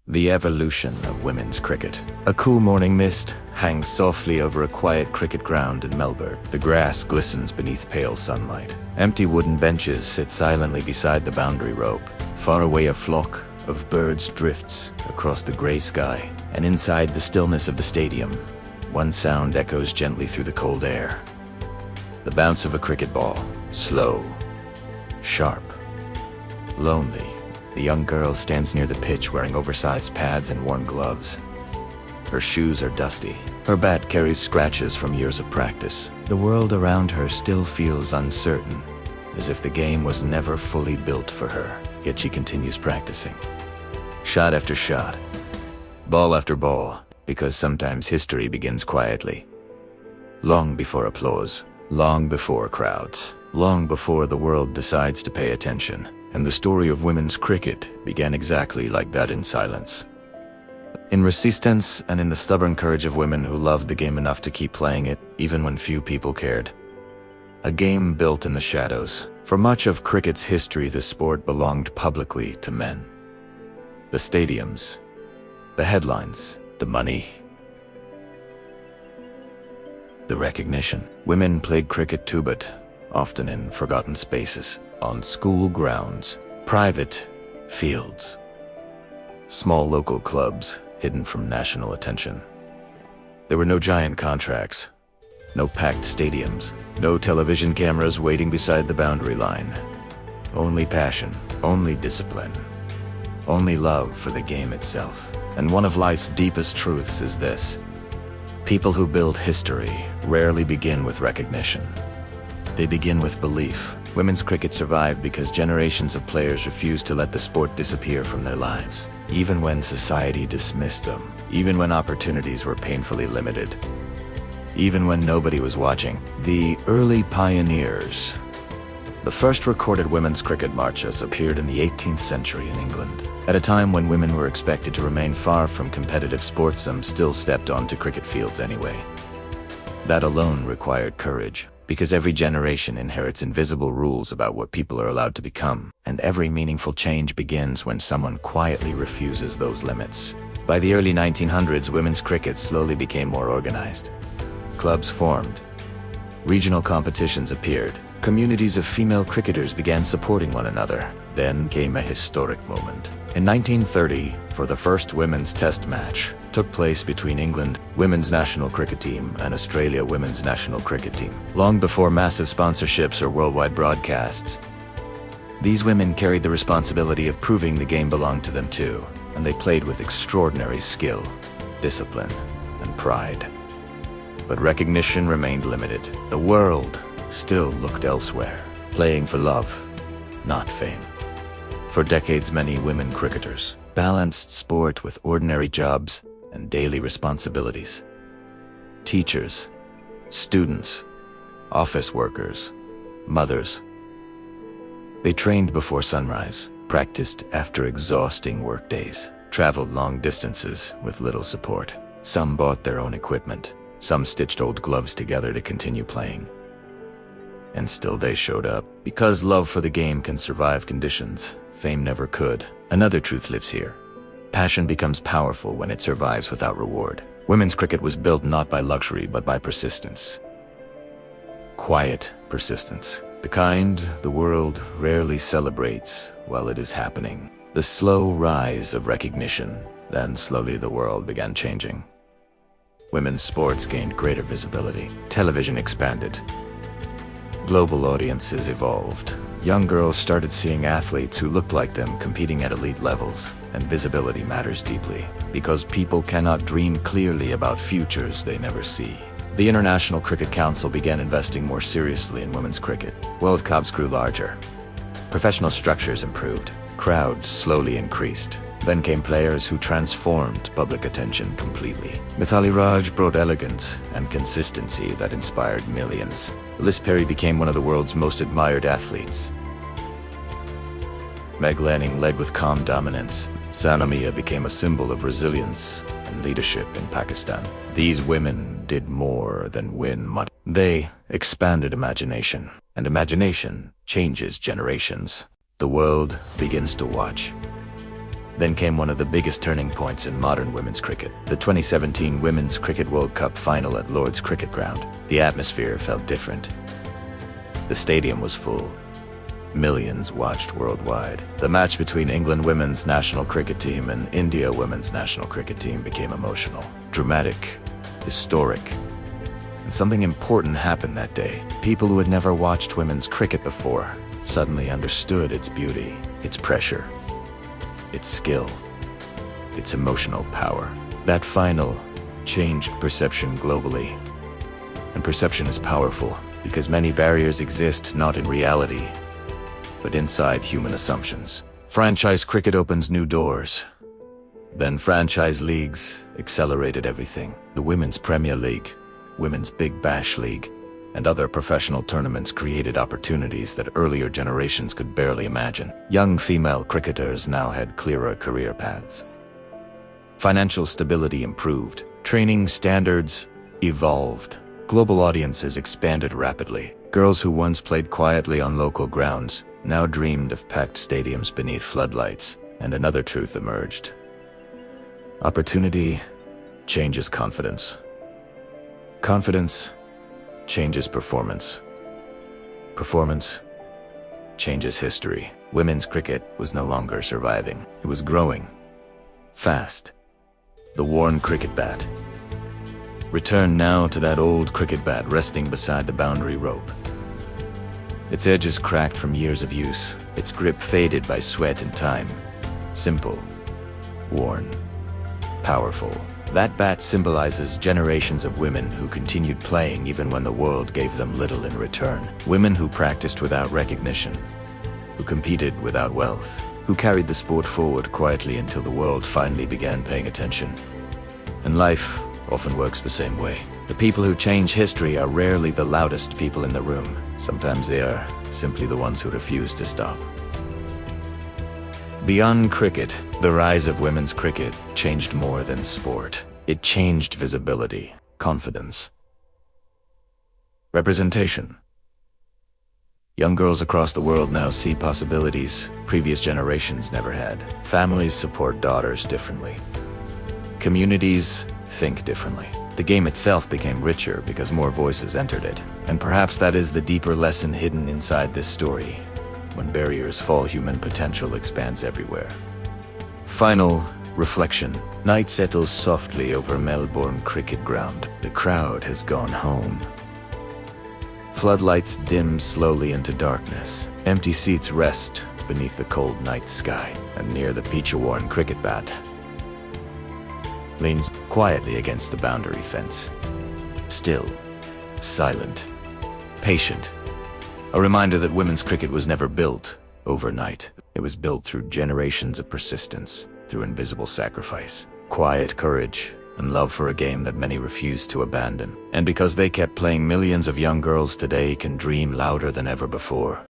The evolution of women's cricket. A cool morning mist hangs softly over a quiet cricket ground in Melbourne. The grass glistens beneath pale sunlight. Empty wooden benches sit silently beside the boundary rope. Far away, a flock of birds drifts across the gray sky, and inside the stillness of the stadium, one sound echoes gently through the cold air. The bounce of a cricket ball, slow, sharp, lonely. The young girl stands near the pitch wearing oversized pads and worn gloves. Her shoes are dusty. Her bat carries scratches from years of practice. The world around her still feels uncertain, as if the game was never fully built for her. Yet she continues practicing. Shot after shot, ball after ball, because sometimes history begins quietly. Long before applause, long before crowds, long before the world decides to pay attention. And the story of women's cricket began exactly like that, in silence. In resistance, and in the stubborn courage of women who loved the game enough to keep playing it, even when few people cared. A game built in the shadows. For much of cricket's history, the sport belonged publicly to men. The stadiums, the headlines, the money, the recognition. Women played cricket too, but often in forgotten spaces. On school grounds, private fields, small local clubs hidden from national attention. There were no giant contracts, no packed stadiums, no television cameras waiting beside the boundary line. Only passion, only discipline, only love for the game itself. And one of life's deepest truths is this: people who build history rarely begin with recognition. They begin with belief. Women's cricket survived because generations of players refused to let the sport disappear from their lives, even when society dismissed them, even when opportunities were painfully limited, even when nobody was watching. The early pioneers. The first recorded women's cricket marches appeared in the 18th century in England. At a time when women were expected to remain far from competitive sports, some still stepped onto cricket fields anyway. That alone required courage. Because every generation inherits invisible rules about what people are allowed to become, and every meaningful change begins when someone quietly refuses those limits. By the early 1900s, women's cricket slowly became more organized. Clubs formed. Regional competitions appeared. Communities of female cricketers began supporting one another. Then came a historic moment. In 1930, for the first women's test match, took place between England women's national cricket team and Australia women's national cricket team. Long before massive sponsorships or worldwide broadcasts, these women carried the responsibility of proving the game belonged to them too, and they played with extraordinary skill, discipline, and pride. But recognition remained limited. The world still looked elsewhere, playing for love, not fame. For decades, many women cricketers balanced sport with ordinary jobs and daily responsibilities. Teachers, students, office workers, mothers. They trained before sunrise, practiced after exhausting workdays, traveled long distances with little support. Some bought their own equipment, some stitched old gloves together to continue playing. And still they showed up. Because love for the game can survive conditions fame never could. Another truth lives here. Passion becomes powerful when it survives without reward. Women's cricket was built not by luxury but by persistence. Quiet persistence. The kind the world rarely celebrates while it is happening. The slow rise of recognition. Then slowly the world began changing. Women's sports gained greater visibility. Television expanded. Global audiences evolved. Young girls started seeing athletes who looked like them competing at elite levels. And visibility matters deeply, because people cannot dream clearly about futures they never see. The International Cricket Council began investing more seriously in women's cricket. World Cups grew larger. Professional structures improved. Crowds slowly increased. Then came players who transformed public attention completely. Mithali Raj brought elegance and consistency that inspired millions. Ellyse Perry became one of the world's most admired athletes. Meg Lanning led with calm dominance. Sana Mir became a symbol of resilience and leadership in Pakistan. These women did more than win money. They expanded imagination, and imagination changes generations. The world begins to watch. Then came one of the biggest turning points in modern women's cricket, the 2017 Women's Cricket World Cup final at Lord's Cricket Ground. The atmosphere felt different. The stadium was full. Millions watched worldwide. The match between England women's national cricket team and India women's national cricket team became emotional, dramatic, historic. And something important happened that day. People who had never watched women's cricket before suddenly understood its beauty, its pressure, its skill, its emotional power. That final changed perception globally. And perception is powerful because many barriers exist not in reality, but inside human assumptions. Franchise cricket opens new doors. Then franchise leagues accelerated everything. The Women's Premier League, Women's Big Bash League, and other professional tournaments created opportunities that earlier generations could barely imagine. Young female cricketers now had clearer career paths. Financial stability improved. Training standards evolved. Global audiences expanded rapidly. Girls who once played quietly on local grounds now dreamed of packed stadiums beneath floodlights, and another truth emerged. Opportunity changes confidence. Confidence changes performance. Performance changes history. Women's cricket was no longer surviving. It was growing. Fast. The worn cricket bat. Return now to that old cricket bat resting beside the boundary rope. Its edges cracked from years of use, its grip faded by sweat and time. Simple, worn, powerful. That bat symbolizes generations of women who continued playing even when the world gave them little in return. Women who practiced without recognition, who competed without wealth, who carried the sport forward quietly until the world finally began paying attention. And life often works the same way. The people who change history are rarely the loudest people in the room. Sometimes they are simply the ones who refuse to stop. Beyond cricket, the rise of women's cricket changed more than sport. It changed visibility, confidence, representation. Young girls across the world now see possibilities previous generations never had. Families support daughters differently. Communities think differently. The game itself became richer because more voices entered it. And perhaps that is the deeper lesson hidden inside this story. When barriers fall, human potential expands everywhere. Final reflection. Night settles softly over Melbourne Cricket Ground. The crowd has gone home. Floodlights dim slowly into darkness. Empty seats rest beneath the cold night sky. And near the peach-worn cricket bat leans quietly against the boundary fence. Still, silent, patient. A reminder that women's cricket was never built overnight. It was built through generations of persistence, through invisible sacrifice, quiet courage, and love for a game that many refused to abandon. And because they kept playing, millions of young girls today can dream louder than ever before.